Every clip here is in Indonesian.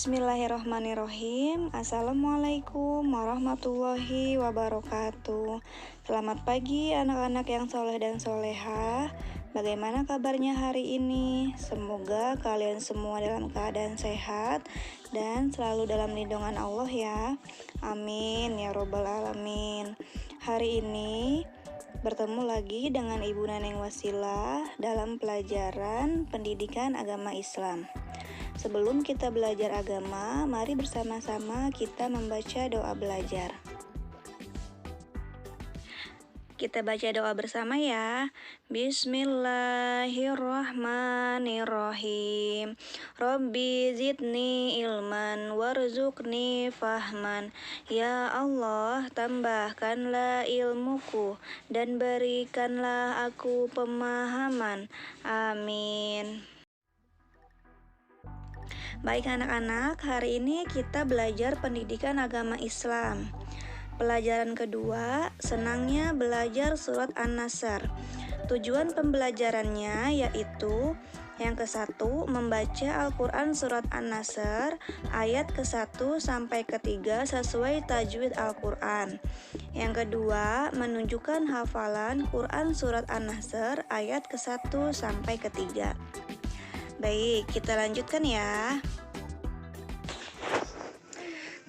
Bismillahirrahmanirrahim. Assalamualaikum warahmatullahi wabarakatuh. Selamat pagi anak-anak yang soleh dan soleha. Bagaimana kabarnya hari ini? Semoga kalian semua dalam keadaan sehat dan selalu dalam lindungan Allah ya. Amin ya robbal alamin. Hari ini bertemu lagi dengan Ibu Naneng Wasilah dalam pelajaran pendidikan agama Islam. Sebelum kita belajar agama, mari bersama-sama kita membaca doa belajar. Kita baca doa bersama ya. Bismillahirrahmanirrahim. Rabbi zidni ilman warzuqni fahman. Ya Allah, tambahkanlah ilmuku dan berikanlah aku pemahaman. Amin. Baik anak-anak, hari ini kita belajar pendidikan agama Islam. Pelajaran kedua, senangnya belajar surat An-Nasr. Tujuan pembelajarannya yaitu yang ke-1, membaca Al-Quran surat An-Nasr ayat ke-1 sampai ke-3 sesuai tajwid Al-Quran. Yang kedua, menunjukkan hafalan Quran surat An-Nasr ayat ke-1 sampai ke-3. Baik, kita lanjutkan ya.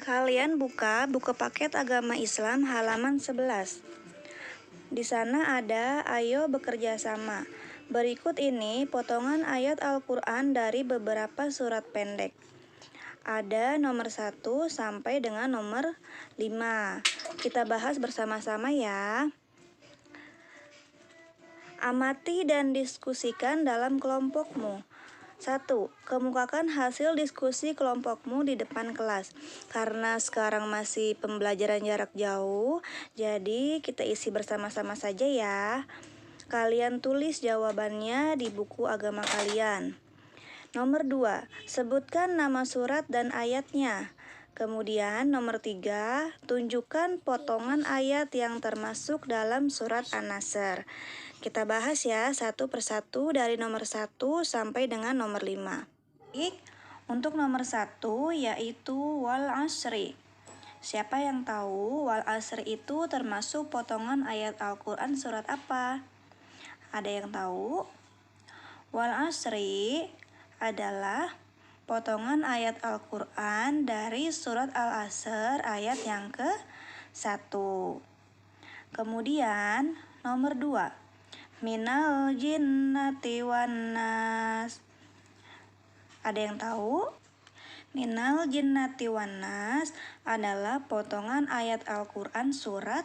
Kalian buka buku paket agama Islam halaman 11. Di sana ada ayo bekerja sama. Berikut ini potongan ayat Al-Quran dari beberapa surat pendek. Ada nomor 1 sampai dengan nomor 5. Kita bahas bersama-sama ya. Amati dan diskusikan dalam kelompokmu. 1. Kemukakan hasil diskusi kelompokmu di depan kelas. Karena sekarang masih pembelajaran jarak jauh, jadi kita isi bersama-sama saja ya. Kalian tulis jawabannya di buku agama kalian. Nomor 2. Sebutkan nama surat dan ayatnya. Kemudian nomor 3, tunjukkan potongan ayat yang termasuk dalam surat An-Nasr. Kita bahas ya satu persatu dari nomor 1 sampai dengan nomor 5. Untuk nomor 1 yaitu wal asri. Siapa yang tahu wal asri itu termasuk potongan ayat Al-Quran surat apa? Ada yang tahu? Wal asri adalah potongan ayat Al-Quran dari surat Al-Asr ayat yang ke-1. Kemudian nomor 2, minal jinnati wan nas. Ada yang tahu? Minal jinnati wan nas adalah potongan ayat Al-Quran surat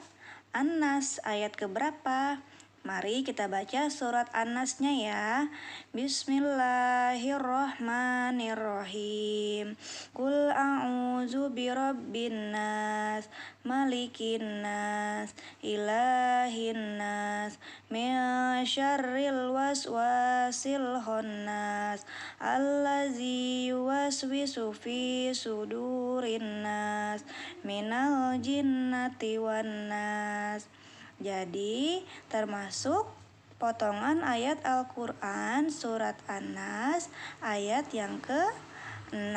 An-Nas ayat keberapa? Mari kita baca surat An-Nasnya ya. Bismillahirrahmanirrahim. Qul a'udzu birabbin nas, malikin nas, ilahin nas, min syarril waswasil khannas, allazi yuwaswisu fi sudurin nas, minal jinnati wan nas. Jadi termasuk potongan ayat Al-Quran surat An-Nas ayat yang ke-6.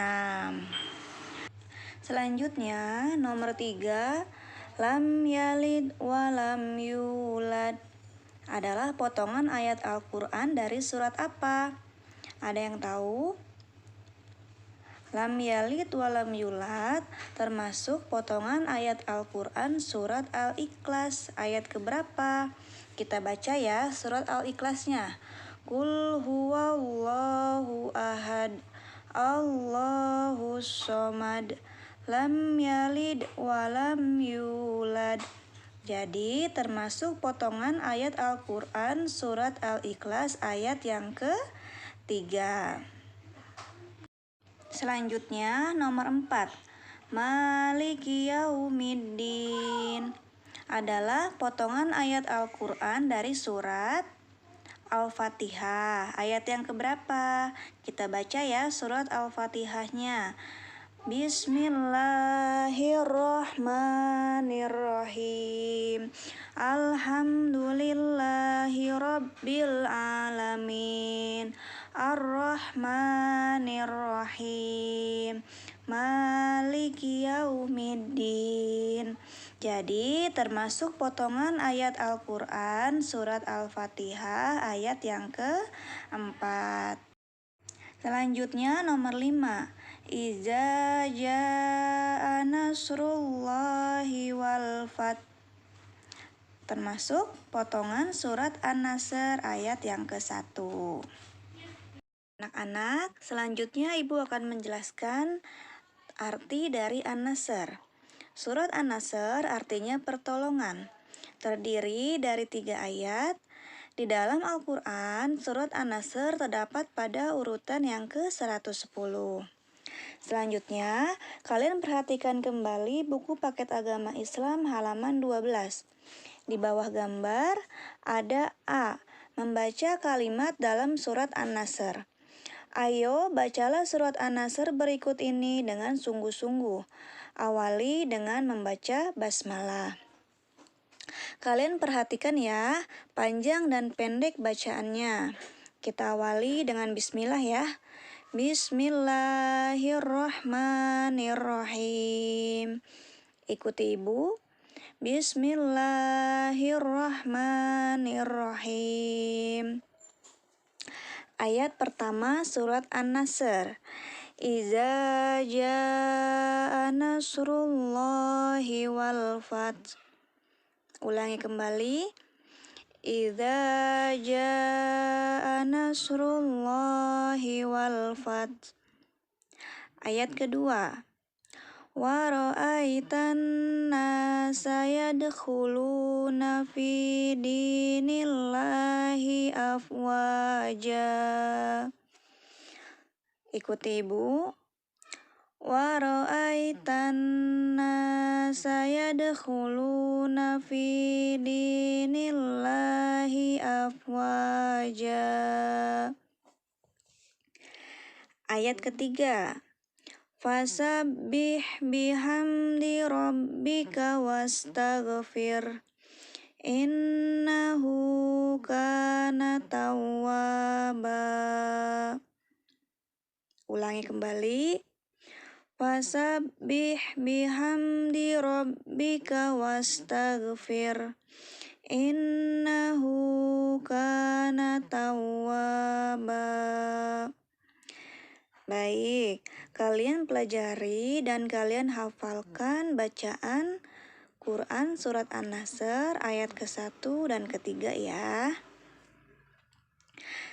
Selanjutnya nomor 3, lam yalid wa lam yulad adalah potongan ayat Al-Quran dari surat apa? Ada yang tahu? Lam yalid wa lam yulad termasuk potongan ayat Al-Quran surat Al-Ikhlas ayat keberapa? Kita baca ya surat Al-Ikhlasnya. Qul huwallahu ahad, Allahus somad, lam yalid wa lam yulad. Jadi termasuk potongan ayat Al-Quran surat Al-Ikhlas ayat yang ke-3. Selanjutnya nomor 4, maliki yaumiddin adalah potongan ayat Al-Quran dari surat Al-Fatihah ayat yang keberapa? Kita baca ya surat Al-Fatihahnya. Bismillahirrahmanirrahim. Alhamdulillahi rabbil alamin. Ar-Rahmanirrahim. maliki yaumiddin. Jadi termasuk potongan ayat Al-Quran surat Al-Fatihah ayat yang keempat. Selanjutnya nomor 5. Iza jaa nasrullahi wal fath. Termasuk potongan surat An-Nasr ayat yang ke-1. Anak-anak, selanjutnya Ibu akan menjelaskan arti dari An-Nasr. Surat An-Nasr artinya pertolongan. Terdiri dari 3 ayat. Di dalam Al-Quran, surat An-Nasr terdapat pada urutan yang ke-110. Selanjutnya, kalian perhatikan kembali buku paket agama Islam halaman 12. Di bawah gambar ada A, membaca kalimat dalam surat An-Nasr. Ayo bacalah surat An-Nasr berikut ini dengan sungguh-sungguh. Awali dengan membaca basmalah. Kalian perhatikan ya, panjang dan pendek bacaannya. Kita awali dengan bismillah ya. Bismillahirrahmanirrahim. Ikuti Ibu. Bismillahirrahmanirrahim. Ayat pertama surat An-Nasr. Iza jaa nasrullahi wal fath. Ulangi kembali. Iza jaa nasrullahi wal fath. Ayat kedua. Wa ra'aitan nasa yadkhuluna fi dinillahi afwaja. Ikuti Ibu. Wa ra'aitan nasa yadkhuluna fi dinillahi afwaja. Ayat ketiga. Fasabbih bihamdi rabbika wastaghfir. Innahu kana tawwaba. Ulangi kembali. Fasabbih bihamdi rabbika wastaghfir. Innahu kana tawwaba. Baik, kalian pelajari dan kalian hafalkan bacaan Quran surat An-Nasr ayat ke-1 dan ke-3 ya.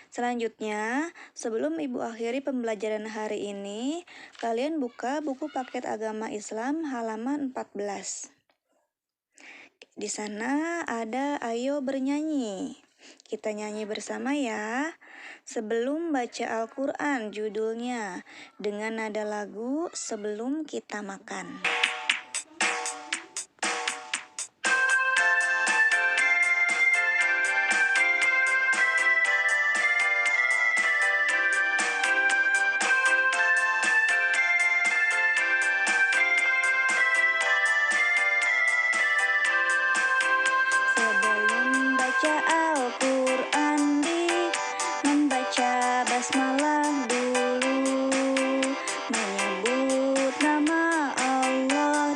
Selanjutnya, sebelum Ibu akhiri pembelajaran hari ini, kalian buka buku paket agama Islam halaman 14. Di sana ada Ayo Bernyanyi. Kita nyanyi bersama ya. Sebelum baca Al-Quran judulnya, dengan nada lagu Sebelum Kita Makan. Sebelum baca Al-Quran membaca basmalah dulu, menyebut nama Allah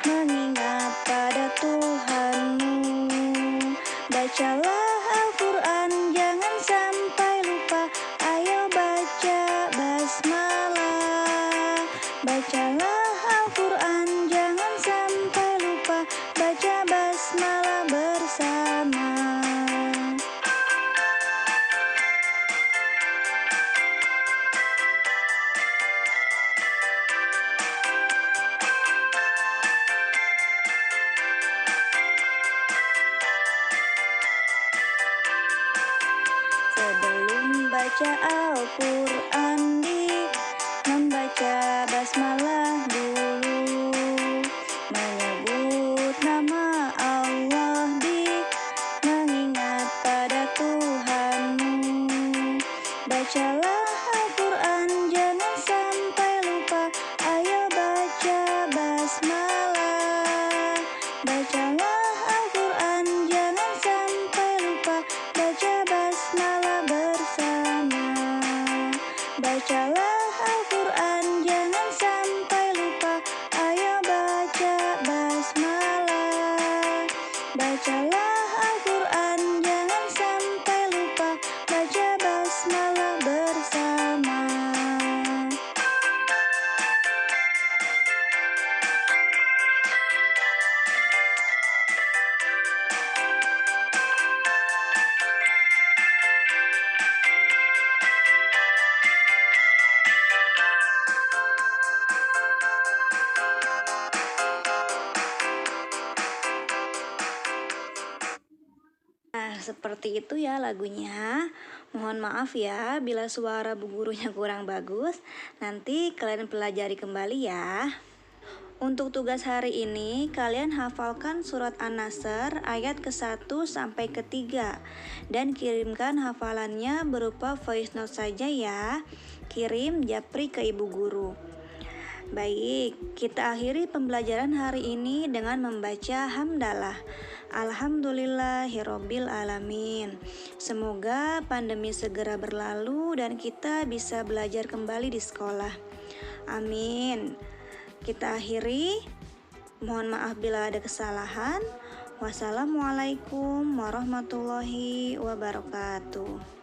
mengingat pada Tuhanmu. Bacalah Al-Quran jangan sampai lupa, ayo baca basmalah. Bacalah Al-Quran jangan sampai lupa, baca basmalah bersama. Sebelum baca Al-Quran membaca basmalah dulu, menyebut nama Allah mengingat pada Tuhanmu. Bacalah Al-Quran jangan sampai lupa, ayo baca basmalah. Bacalah Al-Quran jangan sampai lupa, baca basmalah bersama. Bacalah Al-Quran jangan sampai Al-Quran, jangan sampai lupa baca basmalah bersama. Nah, seperti itu ya lagunya. Mohon maaf ya bila suara bu gurunya kurang bagus. Nanti kalian pelajari kembali ya. Untuk tugas hari ini, kalian hafalkan surat An-Nasr ayat ke-1 sampai ke-3 dan kirimkan hafalannya berupa voice note saja ya. Kirim japri ke ibu guru. Baik, kita akhiri pembelajaran hari ini dengan membaca hamdalah. Alhamdulillahirobbil alamin. Semoga pandemi segera berlalu dan kita bisa belajar kembali di sekolah. Amin. Kita akhiri. Mohon maaf bila ada kesalahan. Wassalamualaikum warahmatullahi wabarakatuh.